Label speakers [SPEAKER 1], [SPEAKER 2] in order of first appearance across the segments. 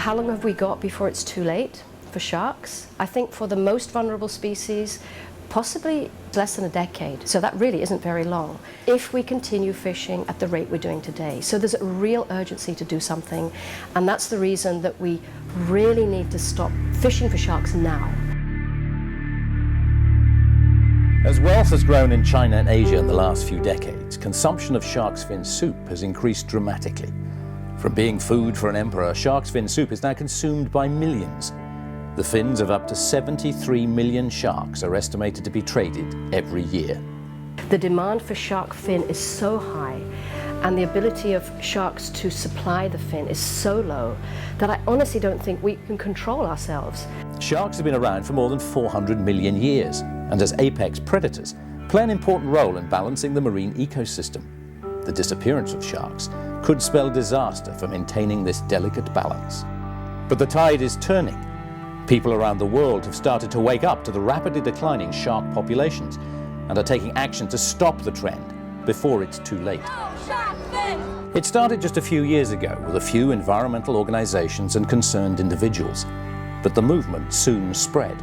[SPEAKER 1] So how long have we got before it's too late for sharks? I think for the most vulnerable species, possibly less than a decade. So that really isn't very long if we continue fishing at the rate we're doing today. So there's a real urgency to do something, and that's the reason that we really need to stop fishing for sharks now.
[SPEAKER 2] As wealth has grown in China and Asia in the last few decades, consumption of shark's fin soup has increased dramatically. From being food for an emperor, shark's fin soup is now consumed by millions. The fins of up to 73 million sharks are estimated to be traded every year.
[SPEAKER 1] The demand for shark fin is so high, and the ability of sharks to supply the fin is so low that I honestly don't think we can control ourselves.
[SPEAKER 2] Sharks have been around for more than 400 million years, and as apex predators, play an important role in balancing the marine ecosystem. The disappearance of sharks could spell disaster for maintaining this delicate balance. But the tide is turning. People around the world have started to wake up to the rapidly declining shark populations and are taking action to stop the trend before it's too late. It started just a few years ago with a few environmental organizations and concerned individuals, but the movement soon spread.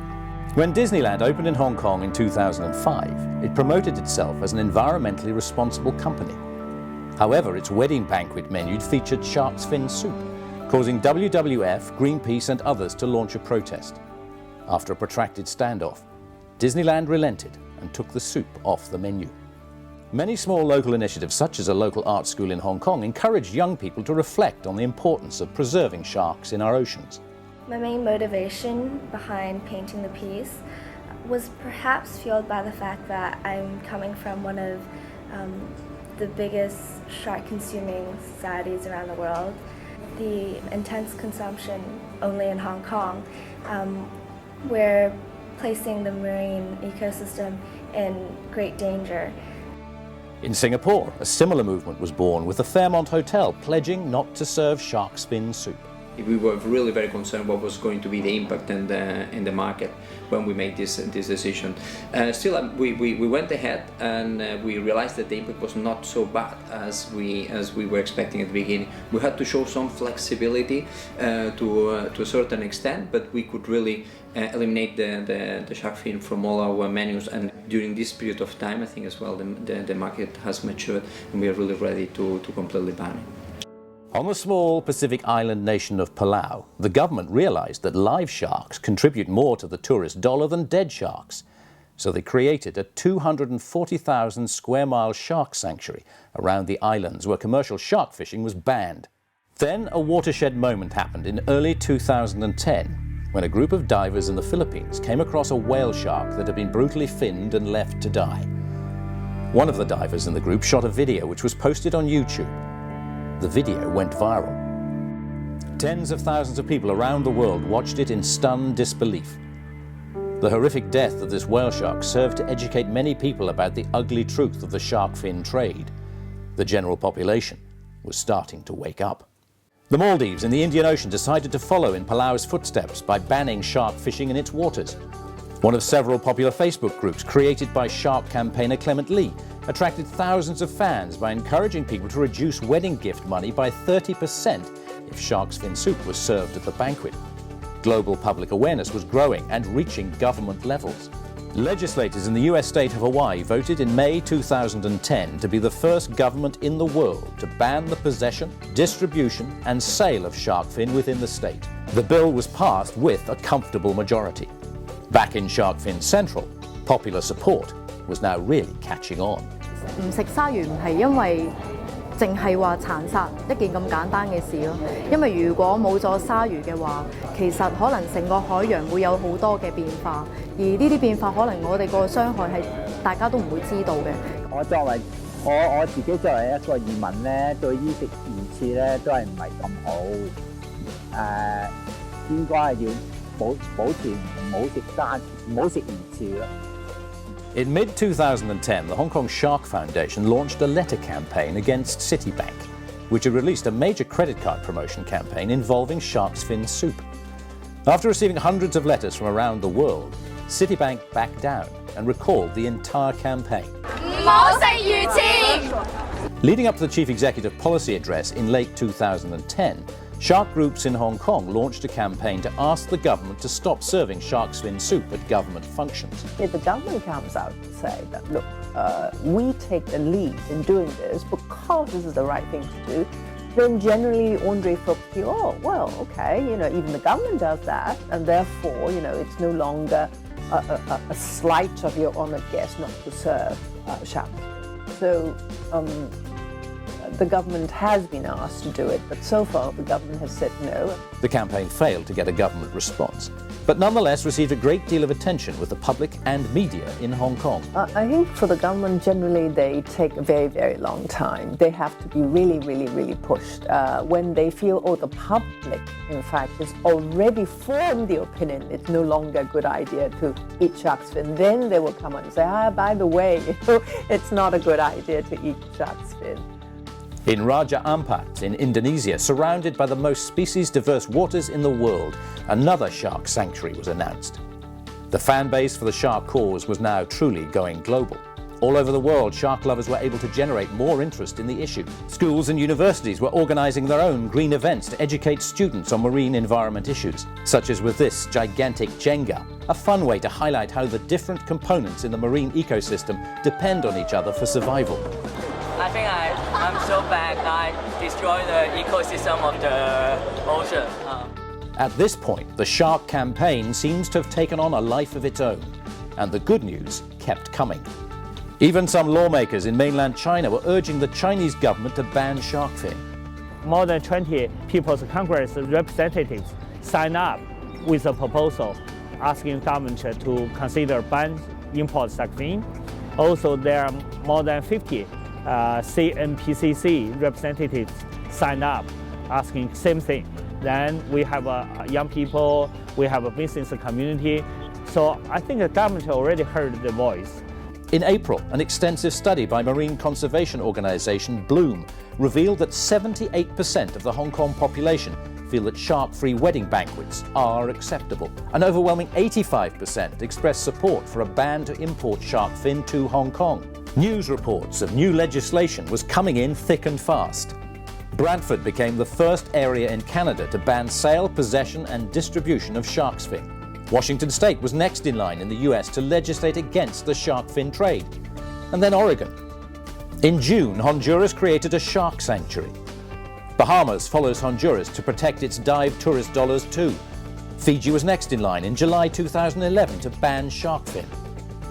[SPEAKER 2] When Disneyland opened in Hong Kong in 2005, it promoted itself as an environmentally responsible company. However, its wedding banquet menu featured shark's fin soup, causing WWF, Greenpeace and others to launch a protest. After a protracted standoff, Disneyland relented and took the soup off the menu. Many small local initiatives, such as a local art school in Hong Kong, encouraged young people to reflect on the importance of preserving sharks in our oceans.
[SPEAKER 3] My main motivation behind painting the piece was perhaps fueled by the fact that I'm coming from one of the biggest shark-consuming societies around the world. The intense consumption only in Hong Kong, we're placing the marine ecosystem in great danger.
[SPEAKER 2] In Singapore, a similar movement was born, with the Fairmont Hotel pledging not to serve shark's fin soup.
[SPEAKER 4] We were really very concerned what was going to be the impact in the market when we made this decision. Still, we went ahead and we realized that the impact was not so bad as we were expecting at the beginning. We had to show some flexibility to a certain extent, but we could really eliminate the shark fin from all our menus. And during this period of time, I think as well, the market has matured and we are really ready to completely ban it.
[SPEAKER 2] On the small Pacific island nation of Palau, the government realized that live sharks contribute more to the tourist dollar than dead sharks. So they created a 240,000 square mile shark sanctuary around the islands where commercial shark fishing was banned. Then a watershed moment happened in early 2010 when a group of divers in the Philippines came across a whale shark that had been brutally finned and left to die. One of the divers in the group shot a video which was posted on YouTube. The video went viral. Tens of thousands of people around the world watched it in stunned disbelief. The horrific death of this whale shark served to educate many people about the ugly truth of the shark fin trade. The general population was starting to wake up. The Maldives in the Indian Ocean decided to follow in Palau's footsteps by banning shark fishing in its waters. One of several popular Facebook groups created by shark campaigner Clement Lee attracted thousands of fans by encouraging people to reduce wedding gift money by 30% if shark's fin soup was served at the banquet. Global public awareness was growing and reaching government levels. Legislators in the US state of Hawaii voted in May 2010 to be the first government in the world to ban the possession, distribution and sale of shark fin within the state. The bill was passed with a comfortable majority. Back in Shark Fin Central, popular support was now really catching on.
[SPEAKER 5] 唔食鯊魚唔係因為淨係話殘殺一件咁簡單嘅事咯，因為如果冇咗鯊魚嘅話，其實可能成個海洋會有好多嘅變化，而呢啲變化可能我哋個傷害係大家都唔會知道嘅。
[SPEAKER 6] 我自己作為一個移民咧，對衣食魚翅咧都係唔係咁好，應該係要保持唔好食魚翅咯。
[SPEAKER 2] In mid-2010, the Hong Kong Shark Foundation launched a letter campaign against Citibank, which had released a major credit card promotion campaign involving shark's fin soup. After receiving hundreds of letters from around the world, Citibank backed down and recalled the entire campaign. Leading up to the chief executive policy address in late 2010, Shark groups in Hong Kong launched a campaign to ask the government to stop serving shark's fin soup at government functions.
[SPEAKER 7] If the government comes out and say that, look, we take the lead in doing this because this is the right thing to do, then generally ordinary folk feel, oh, well, okay, even the government does that, and therefore, it's no longer a slight of your honoured guest not to serve shark. So the government has been asked to do it, but so far the government has said no.
[SPEAKER 2] The campaign failed to get a government response, but nonetheless received a great deal of attention with the public and media in Hong Kong.
[SPEAKER 7] I think for the government, generally, they take a very, very long time. They have to be really, really, really pushed. When they feel, the public, in fact, has already formed the opinion it's no longer a good idea to eat shark's fin, then they will come out and say, by the way, it's not a good idea to eat shark's fin.
[SPEAKER 2] In Raja Ampat in Indonesia, surrounded by the most species-diverse waters in the world, another shark sanctuary was announced. The fan base for the shark cause was now truly going global. All over the world, shark lovers were able to generate more interest in the issue. Schools and universities were organising their own green events to educate students on marine environment issues, such as with this gigantic Jenga, a fun way to highlight how the different components in the marine ecosystem depend on each other for survival.
[SPEAKER 8] I think I'm so bad I destroy the ecosystem of the ocean.
[SPEAKER 2] At this point, the shark campaign seems to have taken on a life of its own, and the good news kept coming. Even some lawmakers in mainland China were urging the Chinese government to ban shark fin.
[SPEAKER 9] More than 20 People's Congress representatives signed up with a proposal asking government to consider ban import shark fin. Also, there are more than 50 CNPCC representatives signed up asking same thing. Then we have young people, we have a business community. So I think the government already heard the voice.
[SPEAKER 2] In April, an extensive study by marine conservation organisation Bloom revealed that 78% of the Hong Kong population feel that shark-free wedding banquets are acceptable. An overwhelming 85% expressed support for a ban to import shark fin to Hong Kong. News reports of new legislation was coming in thick and fast. Brantford became the first area in Canada to ban sale, possession and distribution of shark's fin. Washington State was next in line in the US to legislate against the shark fin trade. And then Oregon. In June, Honduras created a shark sanctuary. Bahamas follows Honduras to protect its dive tourist dollars too. Fiji was next in line in July 2011 to ban shark fin.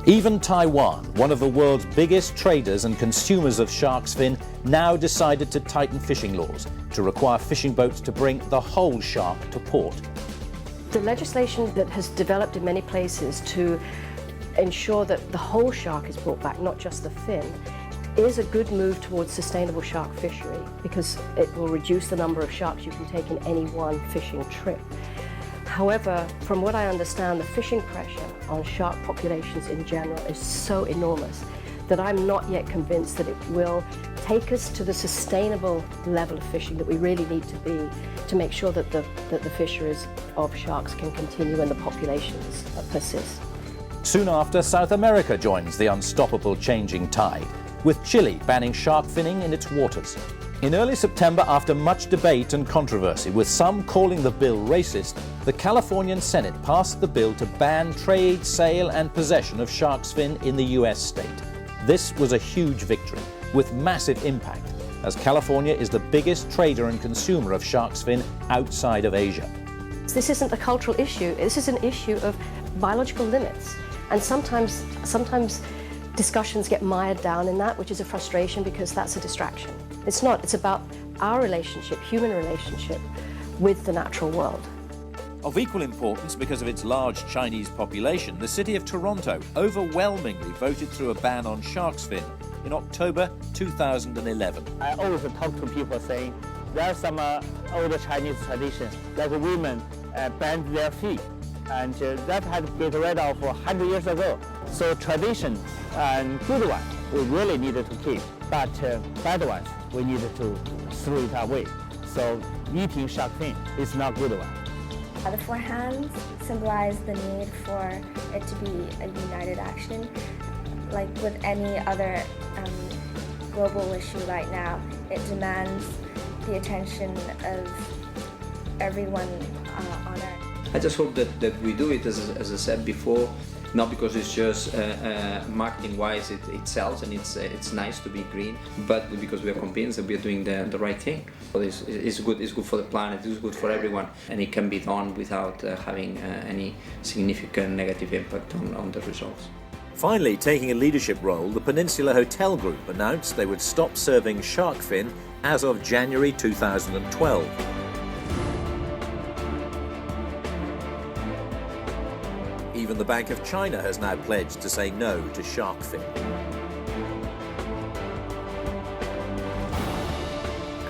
[SPEAKER 2] Even Taiwan, one of the world's biggest traders and consumers of shark's fin, now decided to tighten fishing laws to require fishing boats to bring the whole shark to port.
[SPEAKER 1] The legislation that has developed in many places to ensure that the whole shark is brought back, not just the fin, is a good move towards sustainable shark fishery because it will reduce the number of sharks you can take in any one fishing trip. However, from what I understand, the fishing pressure on shark populations in general is so enormous that I'm not yet convinced that it will take us to the sustainable level of fishing that we really need to be to make sure that the fisheries of sharks can continue and the populations persist.
[SPEAKER 2] Soon after, South America joins the unstoppable changing tide, with Chile banning shark finning in its waters. In early September, after much debate and controversy, with some calling the bill racist, the Californian Senate passed the bill to ban trade, sale and possession of shark's fin in the US state. This was a huge victory, with massive impact, as California is the biggest trader and consumer of shark's fin outside of Asia.
[SPEAKER 1] This isn't a cultural issue, this is an issue of biological limits. And sometimes discussions get mired down in that, which is a frustration because that's a distraction. It's not, it's about our relationship, human relationship with the natural world.
[SPEAKER 2] Of equal importance because of its large Chinese population, the city of Toronto overwhelmingly voted through a ban on shark's fin in October 2011.
[SPEAKER 9] I always talk to people saying there are some old Chinese traditions, like women bend their feet, and that had to get rid of 100 years ago. So tradition and good one we really needed to keep, but bad ones we needed to throw it away. So eating shark fin is not good one.
[SPEAKER 3] The four hands symbolize the need for it to be a united action. Like with any other global issue right now, it demands the attention of everyone on Earth.
[SPEAKER 4] I just hope that we do it, as I said before, not because it's just marketing-wise it sells and it's nice to be green, but because we are convinced that we are doing the right thing. It's good for the planet, it's good for everyone, and it can be done without having any significant negative impact on the results.
[SPEAKER 2] Finally, taking a leadership role, the Peninsula Hotel Group announced they would stop serving sharkfin as of January 2012. Even the Bank of China has now pledged to say no to sharkfin.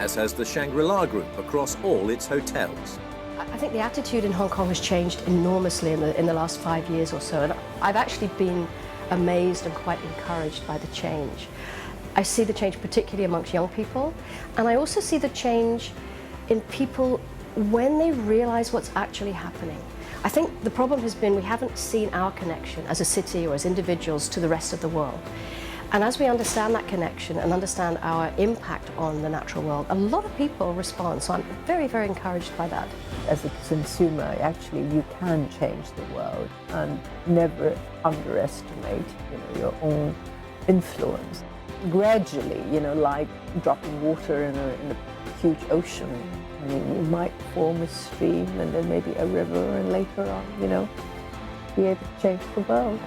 [SPEAKER 2] As has the Shangri-La Group across all its hotels.
[SPEAKER 1] I think the attitude in Hong Kong has changed enormously in the last 5 years or so, and I've actually been amazed and quite encouraged by the change. I see the change particularly amongst young people, and I also see the change in people when they realize what's actually happening. I think the problem has been we haven't seen our connection as a city or as individuals to the rest of the world. And as we understand that connection and understand our impact on the natural world, a lot of people respond. So I'm very, very encouraged by that.
[SPEAKER 7] As a consumer, actually, you can change the world and never underestimate, your own influence. Gradually, like dropping water in a huge ocean. I mean, you might form a stream and then maybe a river, and later on, be able to change the world.